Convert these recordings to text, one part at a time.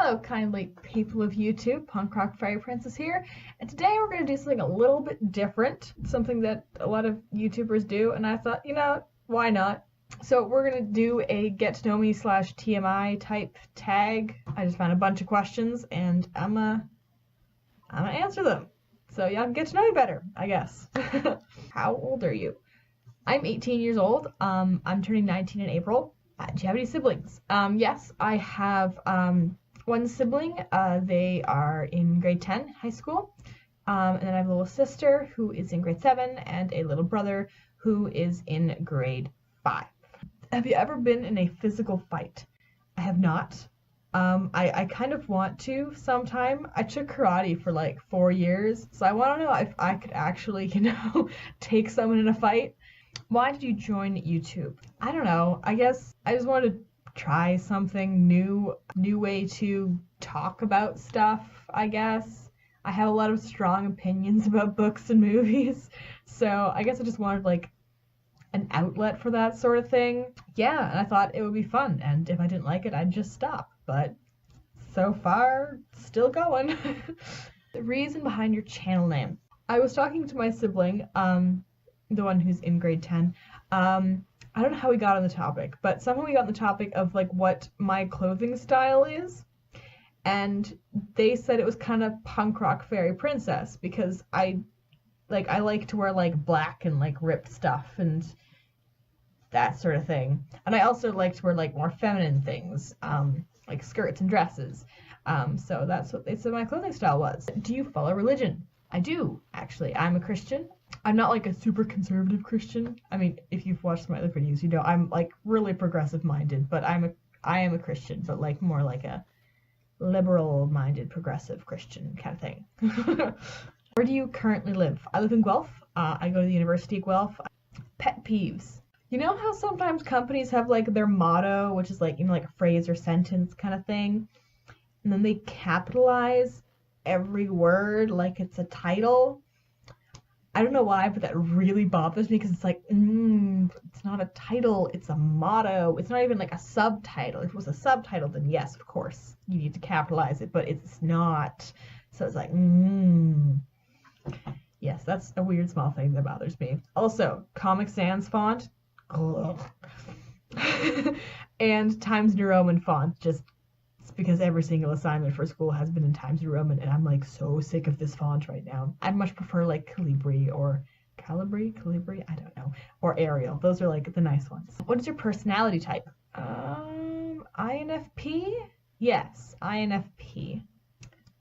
Hello, kindly people of YouTube. Punk Rock Fairy Princess here, and today we're going to do something a little bit different, something that a lot of YouTubers do, and I thought, why not? So we're going to do a get to know me / TMI type tag. I just found a bunch of questions, and I'm gonna answer them, so y'all can get to know me better, I guess. How old are you? I'm 18 years old. I'm turning 19 in April. Do you have any siblings? Yes, I have one sibling. They are in grade 10 high school. And then I have a little sister who is in grade 7 and a little brother who is in grade 5. Have you ever been in a physical fight? I have not. I kind of want to sometime. I took karate for like 4 years, so I want to know if I could actually, take someone in a fight. Why did you join YouTube? I don't know. I guess I just wanted to try something new way to talk about stuff, I guess. I have a lot of strong opinions about books and movies, so I guess I just wanted like an outlet for that sort of thing. Yeah, and I thought it would be fun, and if I didn't like it, I'd just stop. But so far, still going. The reason behind your channel name. I was talking to my sibling, the one who's in grade 10. I don't know how we got on the topic, but somehow we got on the topic of like what my clothing style is, and they said it was kind of punk rock fairy princess because I like to wear like black and like ripped stuff and that sort of thing, and I also like to wear like more feminine things, like skirts and dresses. So that's what they said my clothing style was. Do you follow religion? I do, actually. I'm a Christian. I'm not like a super conservative Christian. I mean, if you've watched my other videos, you know I'm like really progressive minded, but I am a Christian, but like more like a liberal minded progressive Christian kind of thing. Where do you currently live? I live in Guelph. I go to the University of Guelph. Pet peeves. You know how sometimes companies have like their motto, which is like, like a phrase or sentence kind of thing, and then they capitalize every word like it's a title? I don't know why, but that really bothers me because it's like, it's not a title, it's a motto. It's not even like a subtitle. If it was a subtitle, then yes, of course, you need to capitalize it, but it's not. So it's like, Yes, that's a weird small thing that bothers me. Also, Comic Sans font. And Times New Roman font, just because every single assignment for school has been in Times New Roman, and I'm like so sick of this font right now. I much prefer like Calibri or Calibri, I don't know, or Arial. Those are like the nice ones. What is your personality type? INFP? Yes, INFP.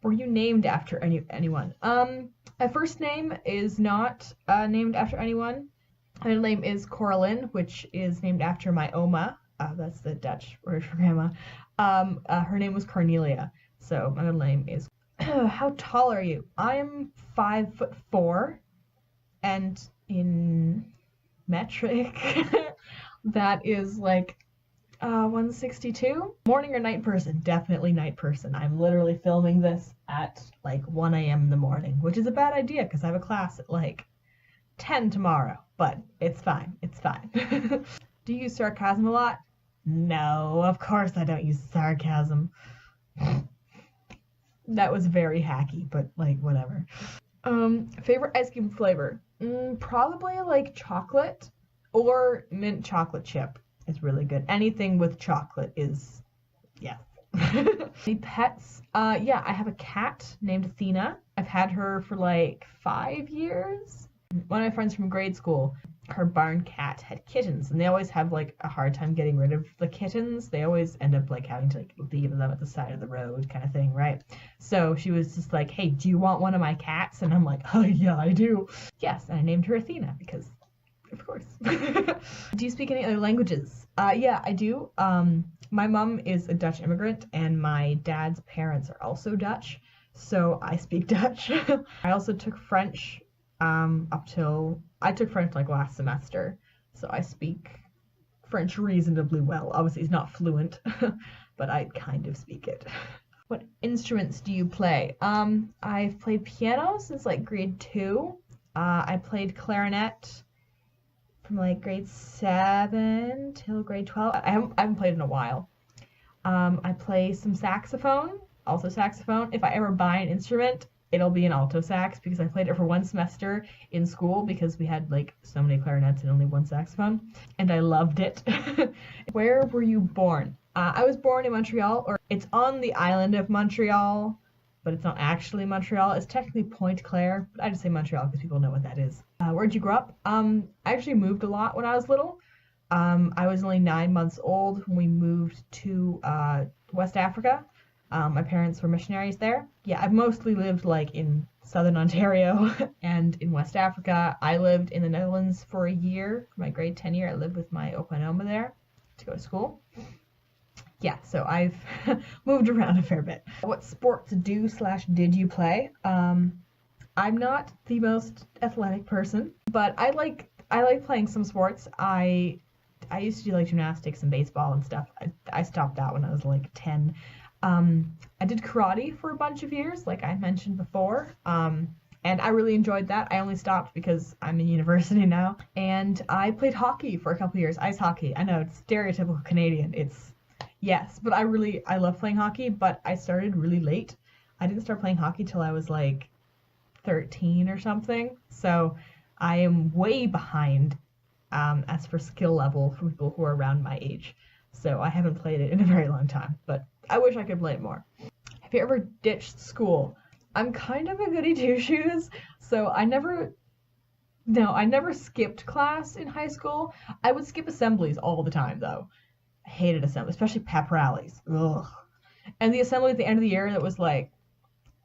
Were you named after anyone? My first name is not named after anyone. My middle name is Coraline, which is named after my oma. That's the Dutch word for grandma. Her name was Cornelia, so my middle name is. How tall are you? I am 5'4", and in metric, that is like 162. Morning or night person? Definitely night person. I'm literally filming this at like 1 a.m. in the morning, which is a bad idea because I have a class at like 10 tomorrow, but it's fine. It's fine. Do you use sarcasm a lot? No, of course I don't use sarcasm. That was very hacky, but like whatever. Favorite ice cream flavor? Probably like chocolate or mint chocolate chip is really good. Anything with chocolate is, yes. The pets? Yeah, I have a cat named Athena. I've had her for like 5 years. One of my friends from grade school, her barn cat had kittens, and they always have like a hard time getting rid of the kittens. They always end up like having to like leave them at the side of the road kind of thing, right? So she was just like, hey, do you want one of my cats? And I'm like, oh yeah, I do. Yes, and I named her Athena because of course. Do you speak any other languages? Yeah, I do. My mom is a Dutch immigrant, and my dad's parents are also Dutch, so I speak Dutch. I also took French I took French like last semester, so I speak French reasonably well. Obviously it's not fluent, but I kind of speak it. What instruments do you play? I've played piano since like grade 2. I played clarinet from like grade 7 till grade 12. I haven't played in a while. I play some saxophone, alto saxophone. If I ever buy an instrument, it'll be an alto sax because I played it for one semester in school because we had like so many clarinets and only one saxophone, and I loved it. Where were you born? I was born in Montreal, or it's on the island of Montreal, but it's not actually Montreal. It's technically Pointe Claire, but I just say Montreal because people know what that is. Where'd you grow up? I actually moved a lot when I was little. I was only 9 months old when we moved to West Africa. My parents were missionaries there. Yeah, I've mostly lived like in southern Ontario and in West Africa. I lived in the Netherlands for a year. For my grade 10 year, I lived with my Opa and Oma there to go to school. Yeah, so I've moved around a fair bit. What sports did you play? I'm not the most athletic person, but I like playing some sports. I used to do like gymnastics and baseball and stuff. I stopped that when I was like 10. I did karate for a bunch of years, like I mentioned before, and I really enjoyed that. I only stopped because I'm in university now. And I played hockey for a couple of years, ice hockey. I know it's stereotypical Canadian. Yes, but I love playing hockey, but I started really late. I didn't start playing hockey till I was like 13 or something, so I am way behind as for skill level for people who are around my age. So I haven't played it in a very long time, but I wish I could play it more. Have you ever ditched school? I'm kind of a goody two-shoes, so I never skipped class in high school. I would skip assemblies all the time, though. I hated assembly, especially pep rallies. Ugh. And the assembly at the end of the year that was like,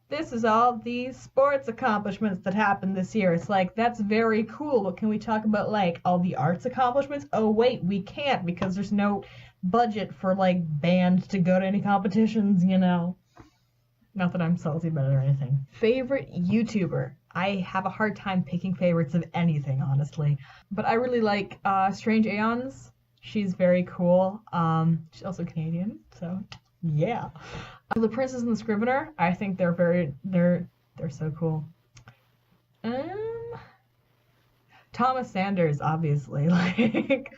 this is all the sports accomplishments that happened this year. It's like, that's very cool, but can we talk about like all the arts accomplishments? Oh wait, we can't because there's no budget for like bands to go to any competitions, you know. Not that I'm salty about it or anything. Favorite YouTuber? I have a hard time picking favorites of anything, honestly. But I really like Strange Aeons. She's very cool. She's also Canadian, so yeah. The Princess and the Scrivener, I think they're so cool. Thomas Sanders, obviously. Like,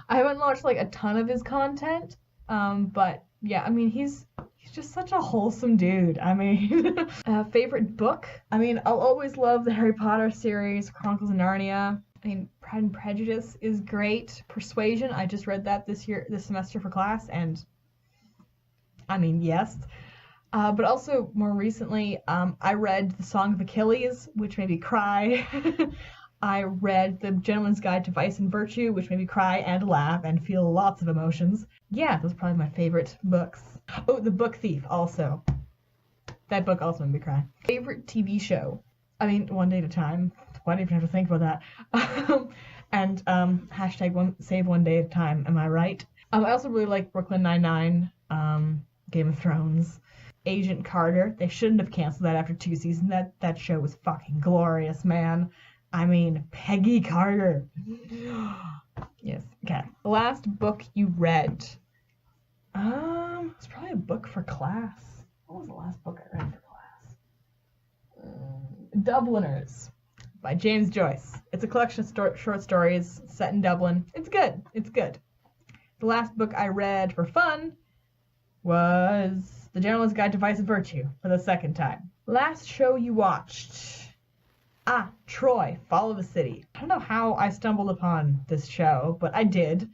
I haven't watched like a ton of his content, but yeah, I mean he's just such a wholesome dude. I mean, favorite book? I mean, I'll always love the Harry Potter series, Chronicles of Narnia. I mean, Pride and Prejudice is great. Persuasion, I just read that this semester for class, and I mean, yes. But also, more recently, I read The Song of Achilles, which made me cry. I read The Gentleman's Guide to Vice and Virtue, which made me cry and laugh and feel lots of emotions. Yeah, those are probably my favorite books. Oh, The Book Thief, also. That book also made me cry. Favorite TV show? I mean, One Day at a Time. Why do you even have to think about that? And hashtag save one day at a time, am I right? I also really like Brooklyn Nine-Nine, Game of Thrones, Agent Carter. They shouldn't have canceled that after 2 seasons. That show was fucking glorious, man. I mean, Peggy Carter. Yes, okay. The last book you read? It's probably a book for class. What was the last book I read for class? Dubliners by James Joyce. It's a collection of short stories set in Dublin. It's good. It's good. The last book I read for fun was The Gentleman's Guide to Vice and Virtue for the second time. Last show you watched? Troy, Fall of the City. I don't know how I stumbled upon this show, but I did.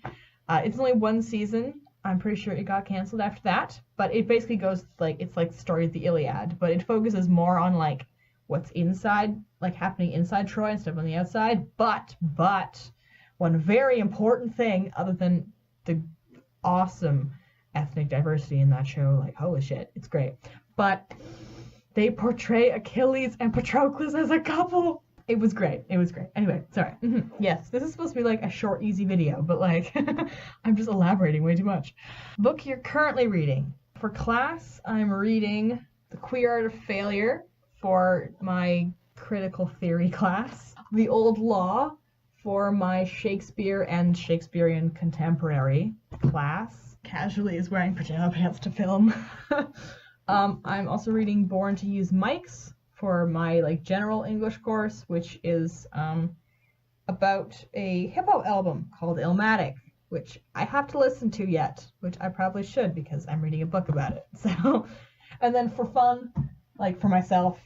It's only 1 season. I'm pretty sure it got canceled after that, but it basically goes like, it's like the story of the Iliad, but it focuses more on like what's inside, like happening inside Troy instead of on the outside. But one very important thing, other than the awesome ethnic diversity in that show, like holy shit, it's great. But they portray Achilles and Patroclus as a couple. It was great. It was great. Anyway, sorry. Yes, this is supposed to be like a short, easy video, but like, I'm just elaborating way too much. Book you're currently reading. For class, I'm reading The Queer Art of Failure for my critical theory class. The Old Law for my Shakespeare and Shakespearean contemporary class. Casually is wearing pajama pants to film. I'm also reading Born to Use Mics for my like general English course, which is about a hip-hop album called Illmatic, which I have to listen to yet, which I probably should because I'm reading a book about it. So, And then for fun, like for myself,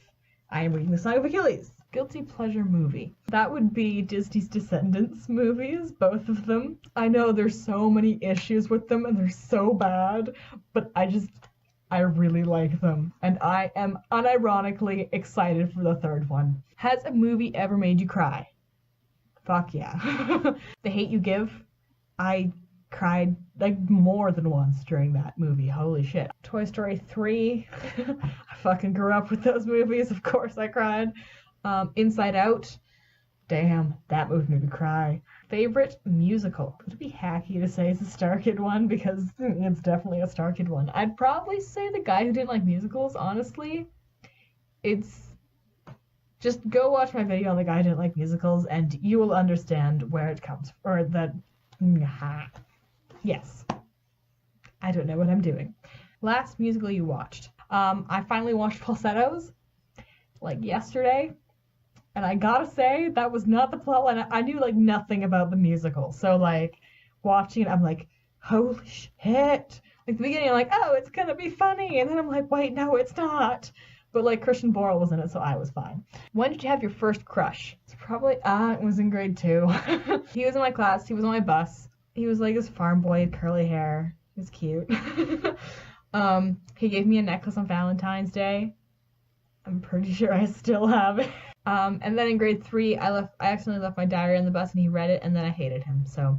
I am reading The Song of Achilles. Guilty pleasure movie. That would be Disney's Descendants movies, both of them. I know there's so many issues with them and they're so bad, but I really like them. And I am unironically excited for the third one. Has a movie ever made you cry? Fuck yeah. The Hate You Give, I cried like more than once during that movie. Holy shit. Toy Story 3, I fucking grew up with those movies. Of course I cried. Inside Out, damn, that movie made me cry. Favorite musical? Would it be hacky to say it's a Star Kid one? Because it's definitely a Star Kid one. I'd probably say The Guy Who Didn't Like Musicals, honestly. It's just go watch my video on The Guy Who Didn't Like Musicals and you will understand where it comes from. Or that. Yes. I don't know what I'm doing. Last musical you watched. I finally watched Falsettos, like yesterday. And I gotta say, that was not the plot line. I knew like nothing about the musical. So like watching it, I'm like, holy shit. Like the beginning, I'm like, oh, it's gonna be funny. And then I'm like, wait, no, it's not. But like Christian Borle was in it, so I was fine. When did you have your first crush? It's probably, it was in grade 2. He was in my class, he was on my bus. He was like this farm boy, curly hair. He was cute. He gave me a necklace on Valentine's Day. I'm pretty sure I still have it. And then in grade 3, I accidentally left my diary on the bus and he read it and then I hated him. So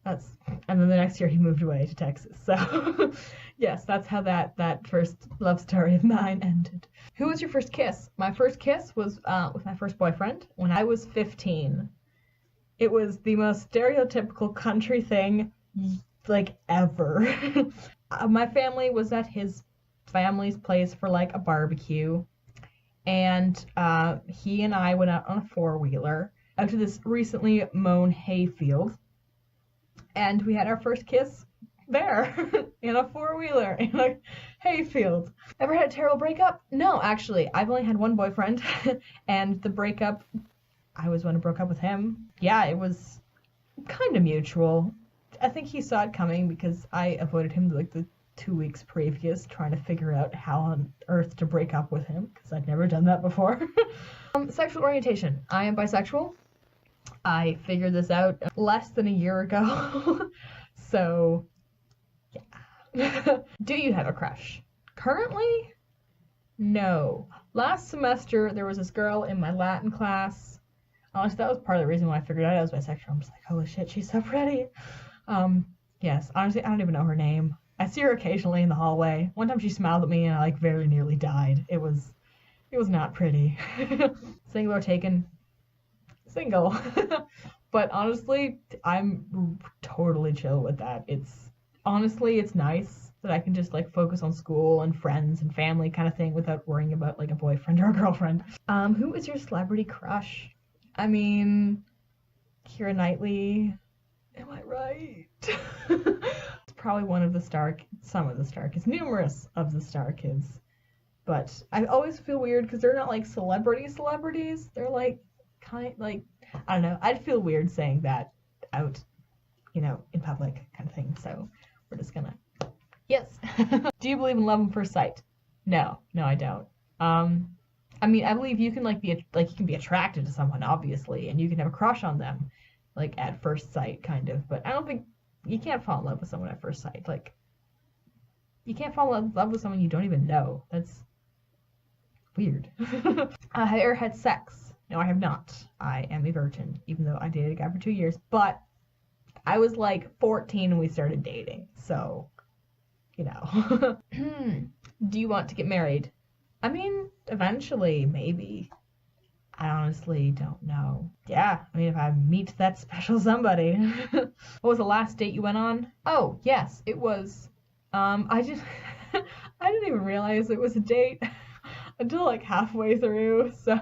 and then the next year he moved away to Texas. So yes, that's how that first love story of mine ended. Who was your first kiss? My first kiss was with my first boyfriend when I was 15. It was the most stereotypical country thing like ever. My family was at his family's place for like a barbecue. And he and I went out on a 4-wheeler out to this recently mown hayfield. And we had our first kiss there in a 4-wheeler in a hayfield. Ever had a terrible breakup? No, actually. I've only had one boyfriend. And the breakup, I was the one who broke up with him. Yeah, it was kind of mutual. I think he saw it coming because I avoided him like the 2 weeks previous trying to figure out how on earth to break up with him because I'd never done that before. Sexual orientation. I am bisexual. I figured this out less than a year ago. So, yeah. Do you have a crush? Currently? No. Last semester, there was this girl in my Latin class. Honestly, that was part of the reason why I figured out I was bisexual. I'm just like, holy shit, she's so pretty. Yes, honestly, I don't even know her name. I see her occasionally in the hallway. One time she smiled at me and I like very nearly died. It was not pretty. Single or taken? Single. But honestly, I'm totally chill with that. It's nice that I can just like focus on school and friends and family kind of thing without worrying about like a boyfriend or a girlfriend. Who is your celebrity crush? I mean, Keira Knightley. Am I right? It's probably some of the Star Kids, numerous of the Star Kids. But I always feel weird because they're not like celebrities. They're like I don't know. I'd feel weird saying that out, in public kind of thing. So we're just gonna, yes. Do you believe in love at first sight? No, I don't. I mean, I believe you can you can be attracted to someone obviously, and you can have a crush on them, like at first sight kind of. But I don't think you can't fall in love with someone at first sight. Like you can't fall in love with someone you don't even know. That's weird. Have you ever had sex? No, I have not. I am a virgin, even though I dated a guy for 2 years. But I was like 14 when we started dating, so Do you want to get married? I mean, eventually, maybe. I honestly don't know. Yeah, I mean, if I meet that special somebody. What was the last date you went on? Oh, yes, it was, I didn't even realize it was a date until like halfway through, so.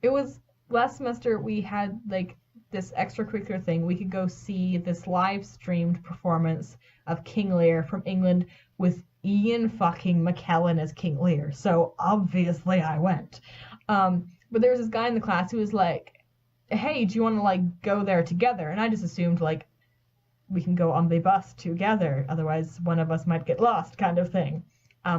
It was last semester we had like this extracurricular thing. We could go see this live streamed performance of King Lear from England with Ian fucking McKellen as King Lear. So obviously I went. But there was this guy in the class who was like, hey, do you want to like go there together? And I just assumed like we can go on the bus together. Otherwise one of us might get lost kind of thing.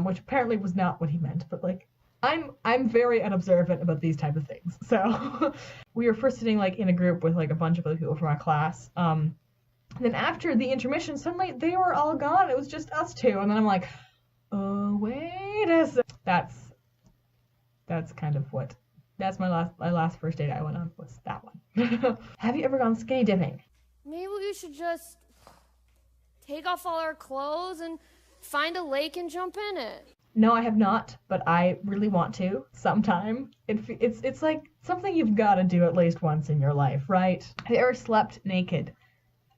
which apparently was not what he meant, but like, I'm very unobservant about these type of things. So we were first sitting like in a group with like a bunch of other people from our class. Then after the intermission, suddenly they were all gone. It was just us two. And then I'm like, oh, wait a sec. That's kind of what, that's my last first date I went on was that one. Have you ever gone skinny dipping? Maybe we should just take off all our clothes and find a lake and jump in it. No, I have not, but I really want to sometime. It's like something you've got to do at least once in your life, right? Have you ever slept naked?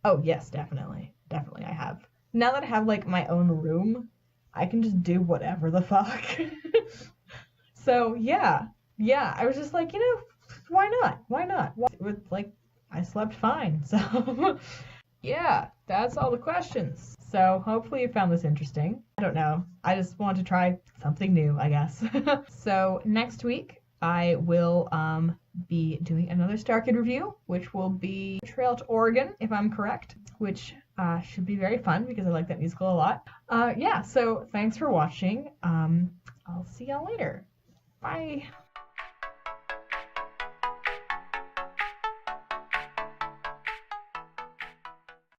Oh, yes, definitely. Definitely I have. Now that I have like my own room, I can just do whatever the fuck. So, yeah, I was just like, why not? Why not? With like, I slept fine. So, yeah, that's all the questions. So hopefully you found this interesting. I don't know. I just want to try something new, I guess. So next week I will be doing another Star Kid review, which will be Trail to Oregon, if I'm correct, which should be very fun because I like that musical a lot. Yeah, so thanks for watching. I'll see y'all later. Bye.